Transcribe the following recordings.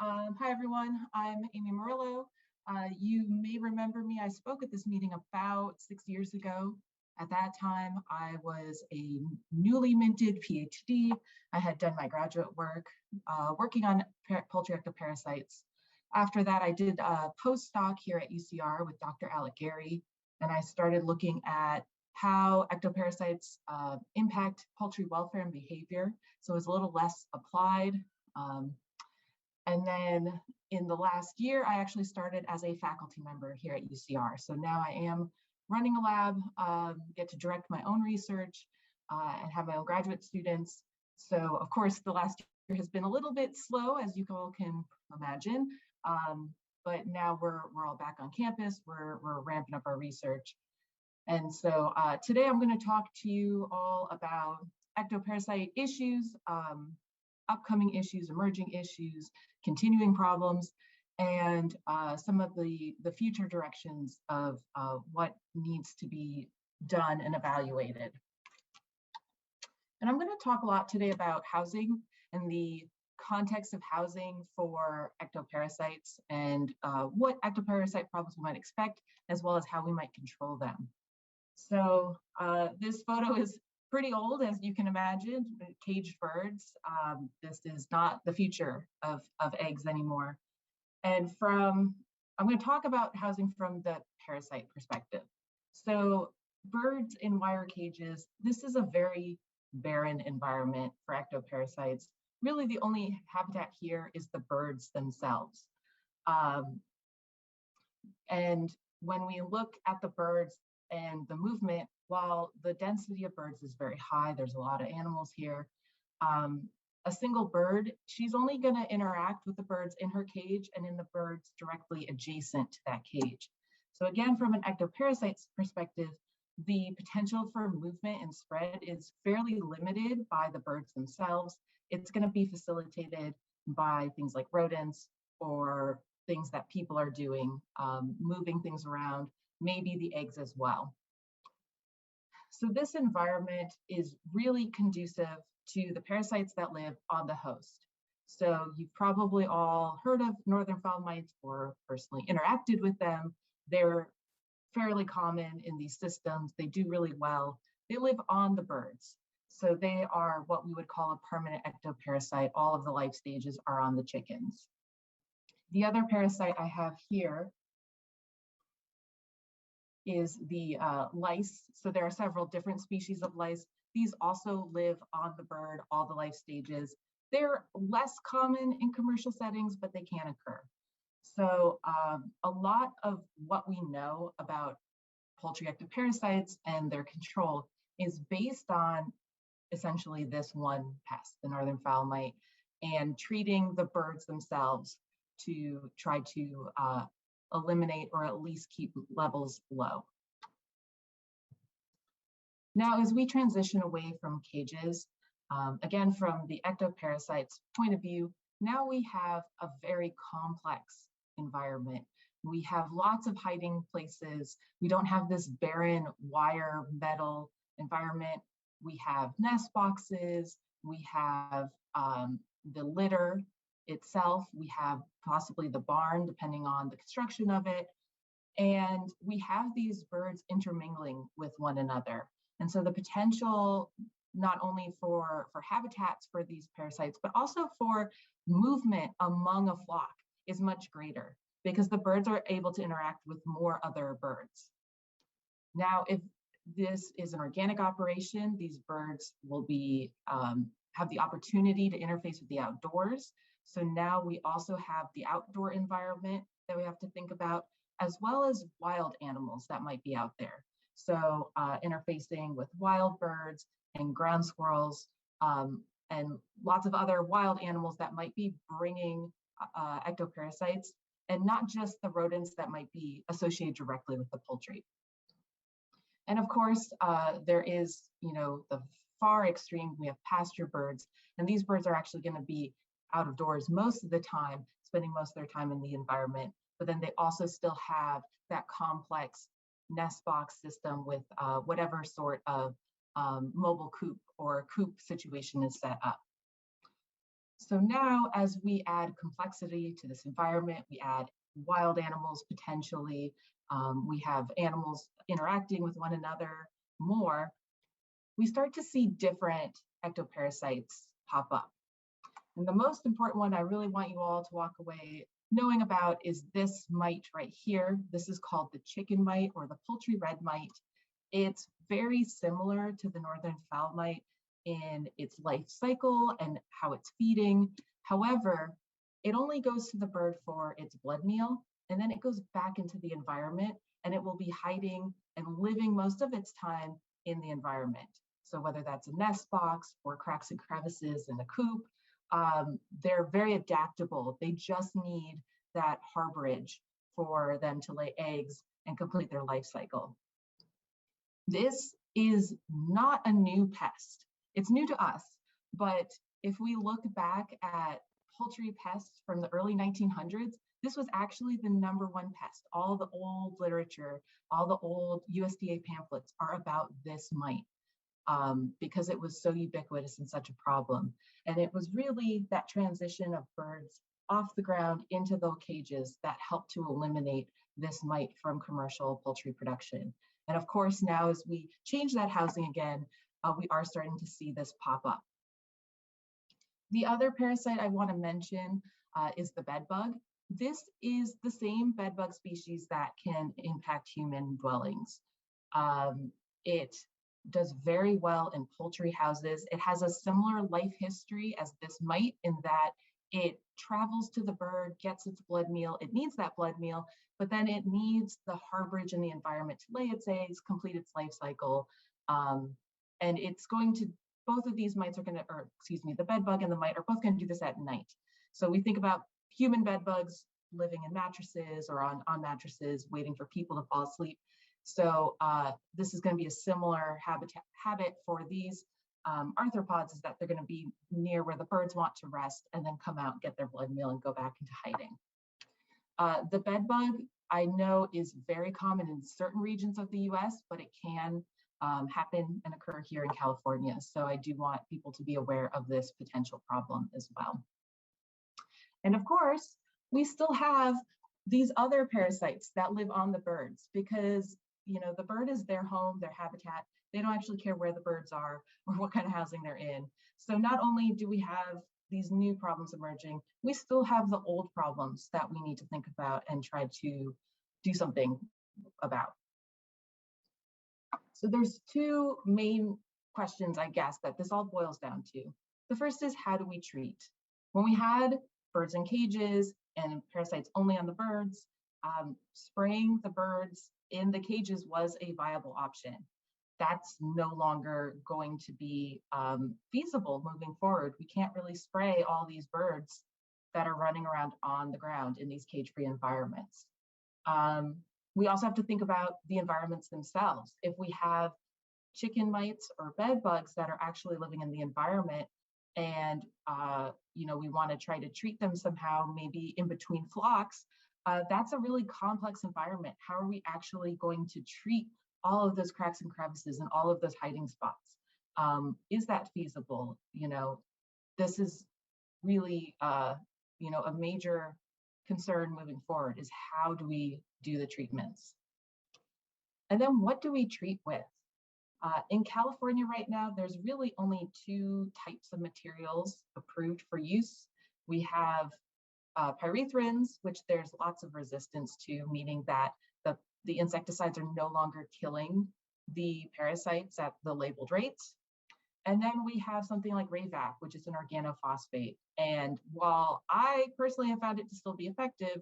Hi, everyone. I'm Amy Murillo. You may remember me. I spoke at this meeting about 6 years ago. At that time, I was a newly minted PhD. I had done my graduate work working on poultry ectoparasites. After that, I did a postdoc here at UCR with Dr. Alec Gary, and I started looking at how ectoparasites impact poultry welfare and behavior. So it was a little less applied. And then in the last year, I actually started as a faculty member here at UCR. So now I am running a lab, get to direct my own research and have my own graduate students. So of course, the last year has been a little bit slow, as you all can imagine. But now we're all back on campus. We're ramping up our research. And so today I'm going to talk to you all about ectoparasite issues, upcoming issues, emerging issues, continuing problems, and some of the future directions of what needs to be done and evaluated. And I'm going to talk a lot today about housing and the context of housing for ectoparasites and what ectoparasite problems we might expect, as well as how we might control them. So this photo is pretty old, as you can imagine, caged birds. This is not the future of eggs anymore. And I'm going to talk about housing from the parasite perspective. So birds in wire cages, this is a very barren environment for ectoparasites. Really, the only habitat here is the birds themselves. And when we look at the birds and the movement, while the density of birds is very high, there's a lot of animals here, a single bird, she's only going to interact with the birds in her cage and in the birds directly adjacent to that cage. So again, from an ectoparasite perspective, the potential for movement and spread is fairly limited by the birds themselves. It's going to be facilitated by things like rodents or things that people are doing, moving things around, maybe the eggs as well. So this environment is really conducive to the parasites that live on the host. So you've probably all heard of northern fowl mites or personally interacted with them. They're fairly common in these systems. They do really well. They live on the birds. So they are what we would call a permanent ectoparasite. All of the life stages are on the chickens. The other parasite I have here is the lice. So there are several different species of lice. These also live on the bird, all the life stages. They're less common in commercial settings, but they can occur. So a lot of what we know about poultry ectoparasites and their control is based on essentially this one pest, the northern fowl mite, and treating the birds themselves to try to eliminate or at least keep levels low. Now, as we transition away from cages, again, from the ectoparasite's point of view, now we have a very complex environment. We have lots of hiding places. We don't have this barren wire metal environment. We have nest boxes. We have the litter itself. We have possibly the barn, depending on the construction of it. And we have these birds intermingling with one another. And so the potential not only for habitats for these parasites, but also for movement among a flock is much greater because the birds are able to interact with more other birds. Now, if this is an organic operation, these birds will be have the opportunity to interface with the outdoors. So now we also have the outdoor environment that we have to think about, as well as wild animals that might be out there. So interfacing with wild birds and ground squirrels and lots of other wild animals that might be bringing ectoparasites, and not just the rodents that might be associated directly with the poultry. And of course, there is, the far extreme, we have pasture birds, and these birds are actually going to be out of doors most of the time, spending most of their time in the environment, but then they also still have that complex nest box system with whatever sort of mobile coop or coop situation is set up. So now as we add complexity to this environment, we add wild animals potentially, we have animals interacting with one another more, we start to see different ectoparasites pop up. And the most important one I really want you all to walk away knowing about is this mite right here. This is called the chicken mite or the poultry red mite. It's very similar to the northern fowl mite in its life cycle and how it's feeding. However, it only goes to the bird for its blood meal, and then it goes back into the environment, and it will be hiding and living most of its time in the environment. So whether that's a nest box or cracks and crevices in a coop, they're very adaptable. They just need that harborage for them to lay eggs and complete their life cycle. This is not a new pest. It's new to us, but if we look back at poultry pests from the early 1900s, this was actually the #1 pest. All the old literature, all the old USDA pamphlets are about this mite because it was so ubiquitous and such a problem. And it was really that transition of birds off the ground into those cages that helped to eliminate this mite from commercial poultry production. And of course, now as we change that housing again, we are starting to see this pop up. The other parasite I want to mention is the bedbug. This is the same bedbug species that can impact human dwellings. It does very well in poultry houses. It has a similar life history as this mite in that it travels to the bird, gets its blood meal, it needs that blood meal, but then it needs the harborage in the environment to lay its eggs, complete its life cycle. And it's going to, both of these mites are gonna, or excuse me, the bedbug and the mite are both gonna do this at night. So we think about human bedbugs living in mattresses or on mattresses, waiting for people to fall asleep. So this is gonna be a similar habit for these arthropods, is that they're gonna be near where the birds want to rest and then come out, get their blood meal and go back into hiding. The bedbug, I know, is very common in certain regions of the US, but it can happen and occur here in California. So I do want people to be aware of this potential problem as well. And of course, we still have these other parasites that live on the birds because, you know, the bird is their home, their habitat. They don't actually care where the birds are or what kind of housing they're in. So not only do we have these new problems emerging, we still have the old problems that we need to think about and try to do something about. So there's two main questions, I guess, that this all boils down to. The first is, how do we treat? When we had birds in cages and parasites only on the birds, spraying the birds in the cages was a viable option. That's no longer going to be feasible moving forward. We can't really spray all these birds that are running around on the ground in these cage-free environments. We also have to think about the environments themselves. If we have chicken mites or bed bugs that are actually living in the environment and you know, we want to try to treat them somehow, maybe in between flocks, that's a really complex environment. How are we actually going to treat all of those cracks and crevices and all of those hiding spots? Is that feasible? You know, this is really you know, a major concern moving forward, is how do we do the treatments? And then what do we treat with? In California right now, there's really only 2 types of materials approved for use. We have pyrethrins, which there's lots of resistance to, meaning that the insecticides are no longer killing the parasites at the labeled rates. And then we have something like Ravac, which is an organophosphate. And while I personally have found it to still be effective,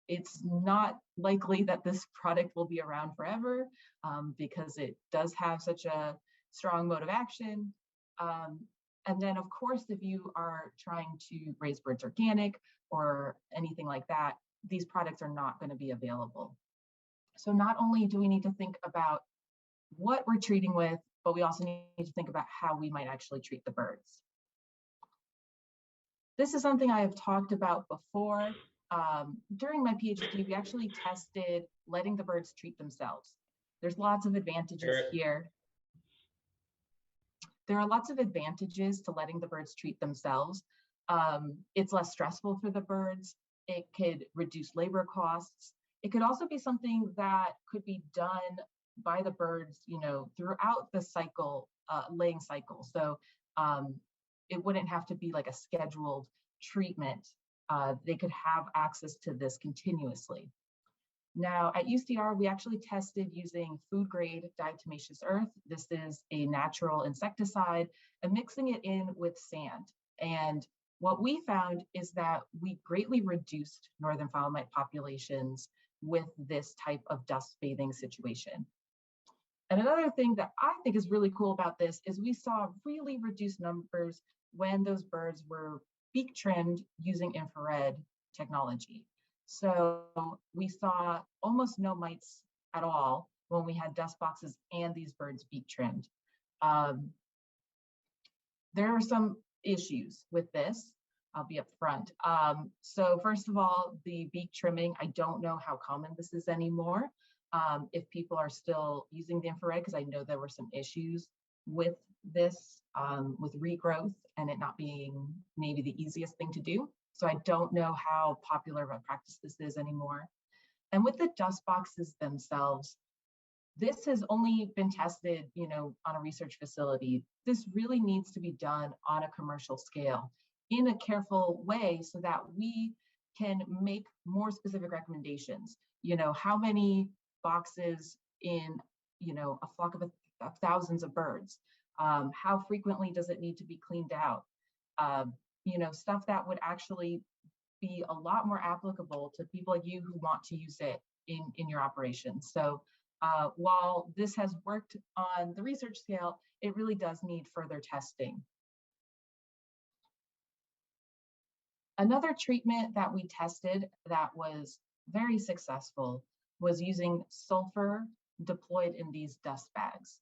it's not likely that this product will be around forever because it does have such a strong mode of action. And then, of course, if you are trying to raise birds organic or anything like that, these products are not going to be available. So not only do we need to think about what we're treating with, but we also need to think about how we might actually treat the birds. This is something I have talked about before. During my PhD, we actually tested letting the birds treat themselves. There's lots of advantages here. There are lots of advantages to letting the birds treat themselves. It's less stressful for the birds. It could reduce labor costs. It could also be something that could be done by the birds, throughout the cycle, laying cycle. So it wouldn't have to be like a scheduled treatment. They could have access to this continuously. Now at UCR, we actually tested using food grade diatomaceous earth. This is a natural insecticide, and mixing it in with sand. And what we found is that we greatly reduced northern foul mite populations with this type of dust bathing situation. And another thing that I think is really cool about this is we saw really reduced numbers when those birds were beak trimmed using infrared technology. So we saw almost no mites at all when we had dust boxes and these birds beak trimmed. There are some issues with this. I'll be upfront. So first of all, the beak trimming, I don't know how common this is anymore. If people are still using the infrared, because I know there were some issues with this, with regrowth and it not being maybe the easiest thing to do. So I don't know how popular of a practice this is anymore. And with the dust boxes themselves, this has only been tested, on a research facility. This really needs to be done on a commercial scale in a careful way so that we can make more specific recommendations. How many boxes in, a flock of thousands of birds? How frequently does it need to be cleaned out? Stuff that would actually be a lot more applicable to people like you who want to use it in your operations. So while this has worked on the research scale, it really does need further testing. Another treatment that we tested that was very successful was using sulfur deployed in these dust bags.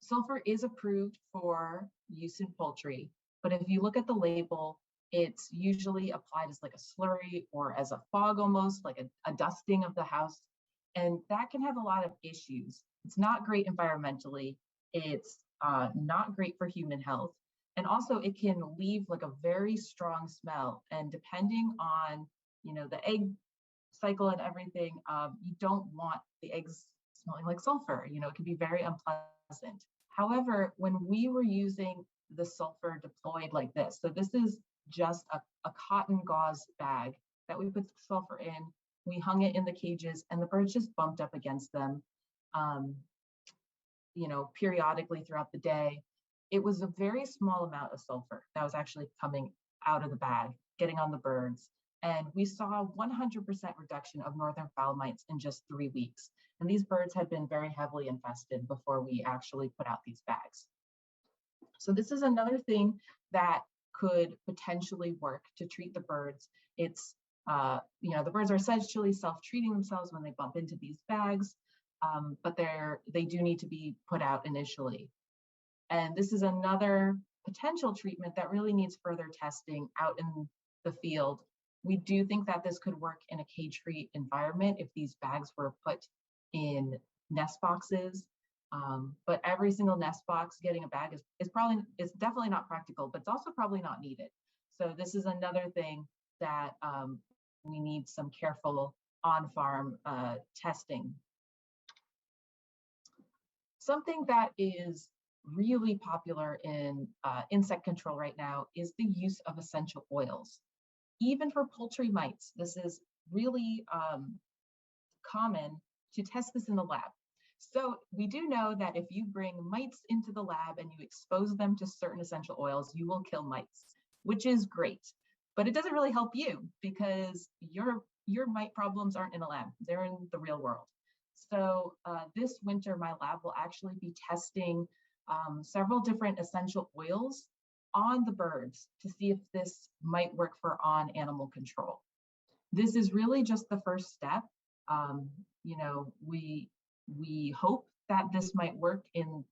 Sulfur is approved for use in poultry, but if you look at the label, it's usually applied as like a slurry or as a fog almost, like a dusting of the house. And that can have a lot of issues. It's not great environmentally. It's not great for human health. And also it can leave like a very strong smell. And depending on, the egg cycle and everything, you don't want the eggs smelling like sulfur. It can be very unpleasant. However, when we were using the sulfur deployed like this, so this is just a cotton gauze bag that we put sulfur in, we hung it in the cages and the birds just bumped up against them, periodically throughout the day. It was a very small amount of sulfur that was actually coming out of the bag, getting on the birds. And we saw 100% reduction of northern foul mites in just 3 weeks. And these birds had been very heavily infested before we actually put out these bags. So this is another thing that could potentially work to treat the birds. It's, the birds are essentially self-treating themselves when they bump into these bags, but they do need to be put out initially. And this is another potential treatment that really needs further testing out in the field. We do think that this could work in a cage-free environment if these bags were put in nest boxes. But every single nest box getting a bag is definitely not practical, but it's also probably not needed. So this is another thing that we need some careful on-farm testing. Something that is really popular in insect control right now is the use of essential oils. Even for poultry mites, this is really common to test this in the lab. So we do know that if you bring mites into the lab and you expose them to certain essential oils, you will kill mites, which is great. But it doesn't really help you because your mite problems aren't in a lab, they're in the real world. So this winter, my lab will actually be testing several different essential oils on the birds to see if this might work for on-animal control. This is really just the first step. We hope that this might work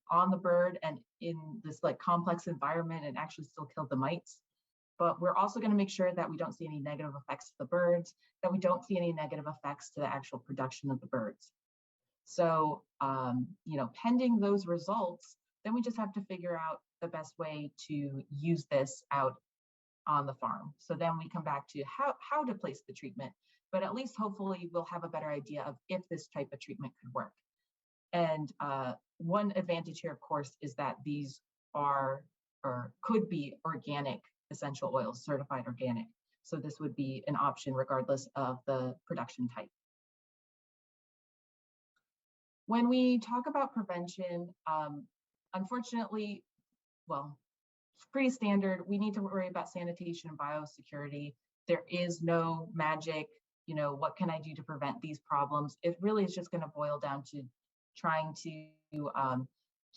on the bird and in this like complex environment and actually still kill the mites. But we're also going to make sure that we don't see any negative effects to the birds, that we don't see any negative effects to the actual production of the birds. So, pending those results, Then we just have to figure out the best way to use this out on the farm. So then we come back to how to place the treatment, but at least hopefully we'll have a better idea of if this type of treatment could work. And one advantage here, of course, is that these are or could be organic essential oils, certified organic. So this would be an option regardless of the production type. When we talk about prevention, unfortunately, well, it's pretty standard. We need to worry about sanitation and biosecurity. There is no magic, what can I do to prevent these problems? It really is just going to boil down to trying to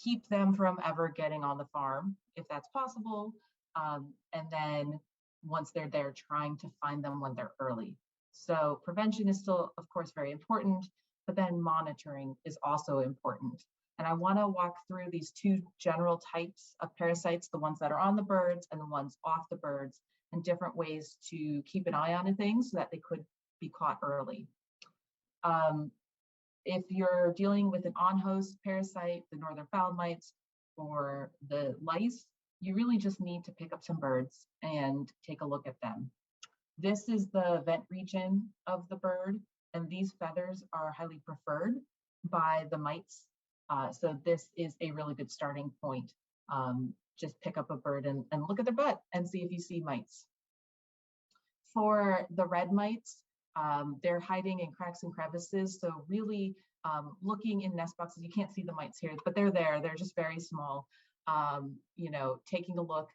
keep them from ever getting on the farm, if that's possible. And then once they're there, trying to find them when they're early. So prevention is still, of course, very important, but then monitoring is also important. And I want to walk through these two general types of parasites, the ones that are on the birds and the ones off the birds, and different ways to keep an eye on things so that they could be caught early. If you're dealing with an on-host parasite, the northern fowl mites, or the lice, you really just need to pick up some birds and take a look at them. This is the vent region of the bird, and these feathers are highly preferred by the mites. So this is a really good starting point. Just pick up a bird and look at their butt and see if you see mites. For the red mites, they're hiding in cracks and crevices. So really looking in nest boxes, you can't see the mites here, but they're there. They're just very small. Taking a look.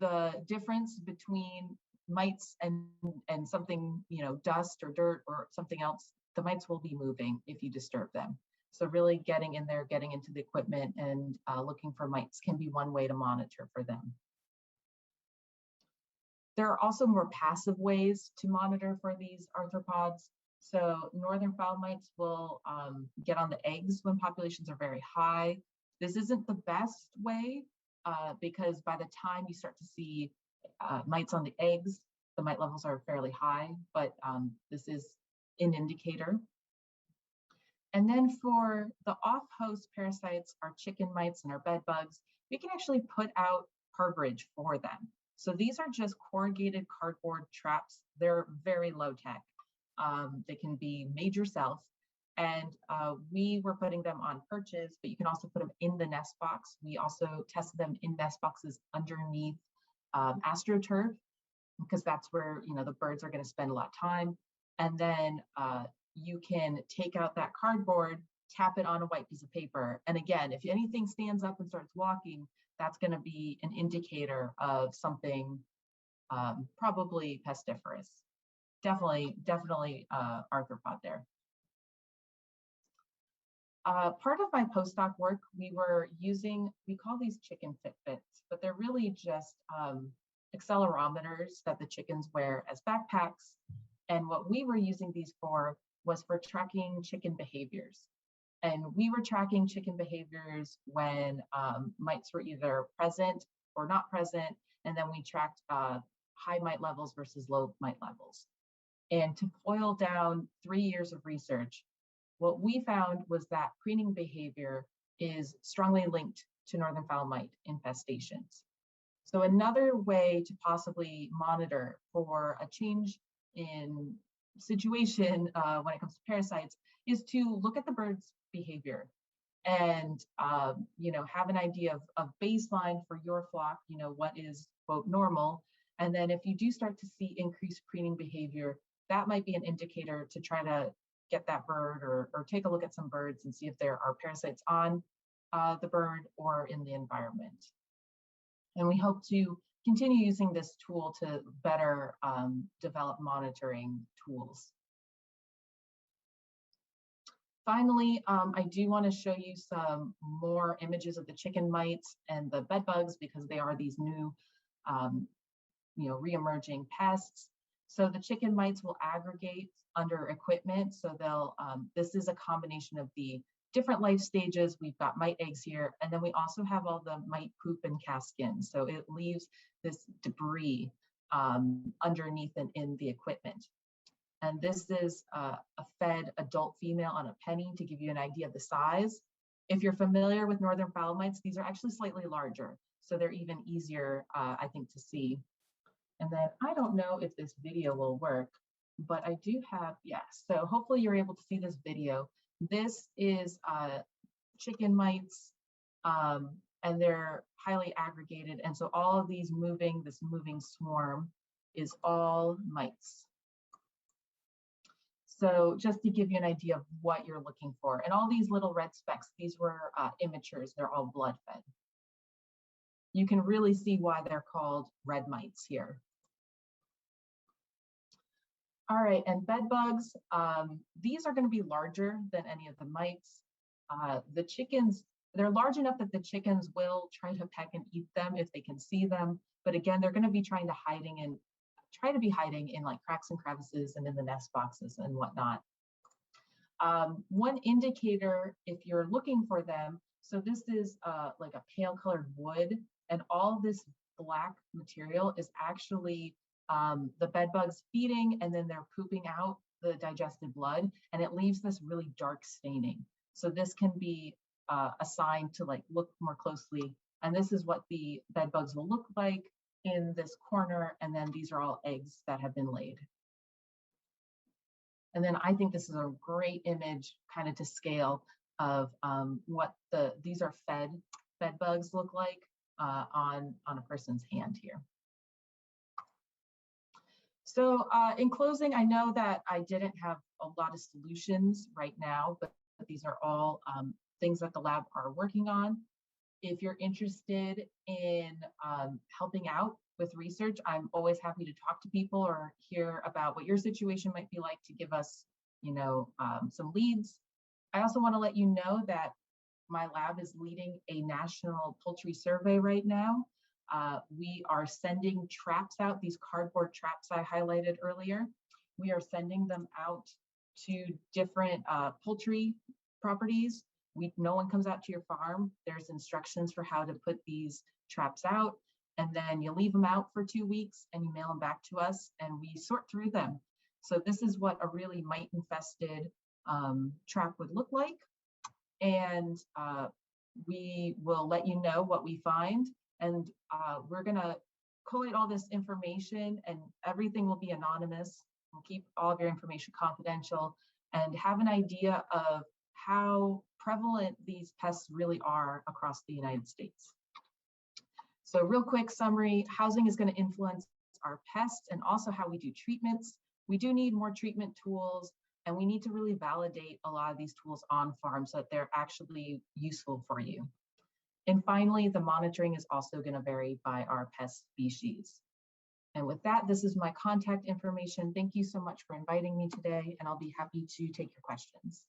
The difference between mites and something, dust or dirt or something else, the mites will be moving if you disturb them. So really getting in there, getting into the equipment and looking for mites can be one way to monitor for them. There are also more passive ways to monitor for these arthropods. So northern fowl mites will get on the eggs when populations are very high. This isn't the best way because by the time you start to see mites on the eggs, the mite levels are fairly high, but this is an indicator. And then for the off-host parasites, our chicken mites and our bed bugs, we can actually put out harborage for them. So these are just corrugated cardboard traps. They're very low tech. They can be made yourself. And we were putting them on perches, but you can also put them in the nest box. We also tested them in nest boxes underneath AstroTurf, because that's where the birds are going to spend a lot of time. And then you can take out that cardboard, tap it on a white piece of paper. And again, if anything stands up and starts walking, that's going to be an indicator of something probably pestiferous. Definitely arthropod there. Part of my postdoc work, we call these chicken Fitbits, but they're really just accelerometers that the chickens wear as backpacks. And what we were using these for was for tracking chicken behaviors. And we were tracking chicken behaviors when mites were either present or not present. And then we tracked high mite levels versus low mite levels. And to boil down 3 years of research, what we found was that preening behavior is strongly linked to northern fowl mite infestations. So another way to possibly monitor for a change in situation when it comes to parasites is to look at the bird's behavior and have an idea of baseline for your flock, what is quote normal. And then if you do start to see increased preening behavior, that might be an indicator to try to get that bird or take a look at some birds and see if there are parasites on the bird or in the environment. And we hope to continue using this tool to better develop monitoring tools. Finally, I do want to show you some more images of the chicken mites and the bed bugs because they are these new, re-emerging pests. So the chicken mites will aggregate under equipment. So they'll, this is a combination of the different life stages. We've got mite eggs here, and then we also have all the mite poop and cast skin. So it leaves this debris underneath and in the equipment. And this is a fed adult female on a penny to give you an idea of the size. If you're familiar with northern foul mites, these are actually slightly larger, so they're even easier, I think, to see. And then I don't know if this video will work, but I do have, yes. So hopefully you're able to see this video. This is chicken mites, and they're highly aggregated. And so all of these this moving swarm is all mites. So just to give you an idea of what you're looking for. And all these little red specks, these were immatures, they're all blood fed. You can really see why they're called red mites here. All right, and bed bugs, these are gonna be larger than any of the mites. The chickens, they're large enough that the chickens will try to peck and eat them if they can see them. But again, they're gonna be try to be hiding in like cracks and crevices and in the nest boxes and whatnot. One indicator, if you're looking for them, so this is like a pale colored wood, and all this black material is actually the bed bugs feeding, and then they're pooping out the digested blood, and it leaves this really dark staining. So this can be a sign to like look more closely. And this is what the bed bugs will look like in this corner, and then these are all eggs that have been laid. And then I think this is a great image kind of to scale of what these are fed bed bugs look like on a person's hand here. So in closing, I know that I didn't have a lot of solutions right now, but these are all things that the lab are working on. If you're interested in helping out with research, I'm always happy to talk to people or hear about what your situation might be like to give us, some leads. I also want to let you know that my lab is leading a national poultry survey right now. We are sending traps out, these cardboard traps I highlighted earlier. We are sending them out to different poultry properties. No one comes out to your farm. There's instructions for how to put these traps out, and then you leave them out for 2 weeks and you mail them back to us and we sort through them. So this is what a really mite infested trap would look like. And we will let you know what we find. And we're gonna collate all this information, and everything will be anonymous. We'll keep all of your information confidential and have an idea of how prevalent these pests really are across the United States. So real quick summary, housing is going to influence our pests and also how we do treatments. We do need more treatment tools, and we need to really validate a lot of these tools on farm so that they're actually useful for you. And finally, the monitoring is also going to vary by our pest species. And with that, this is my contact information. Thank you so much for inviting me today, and I'll be happy to take your questions.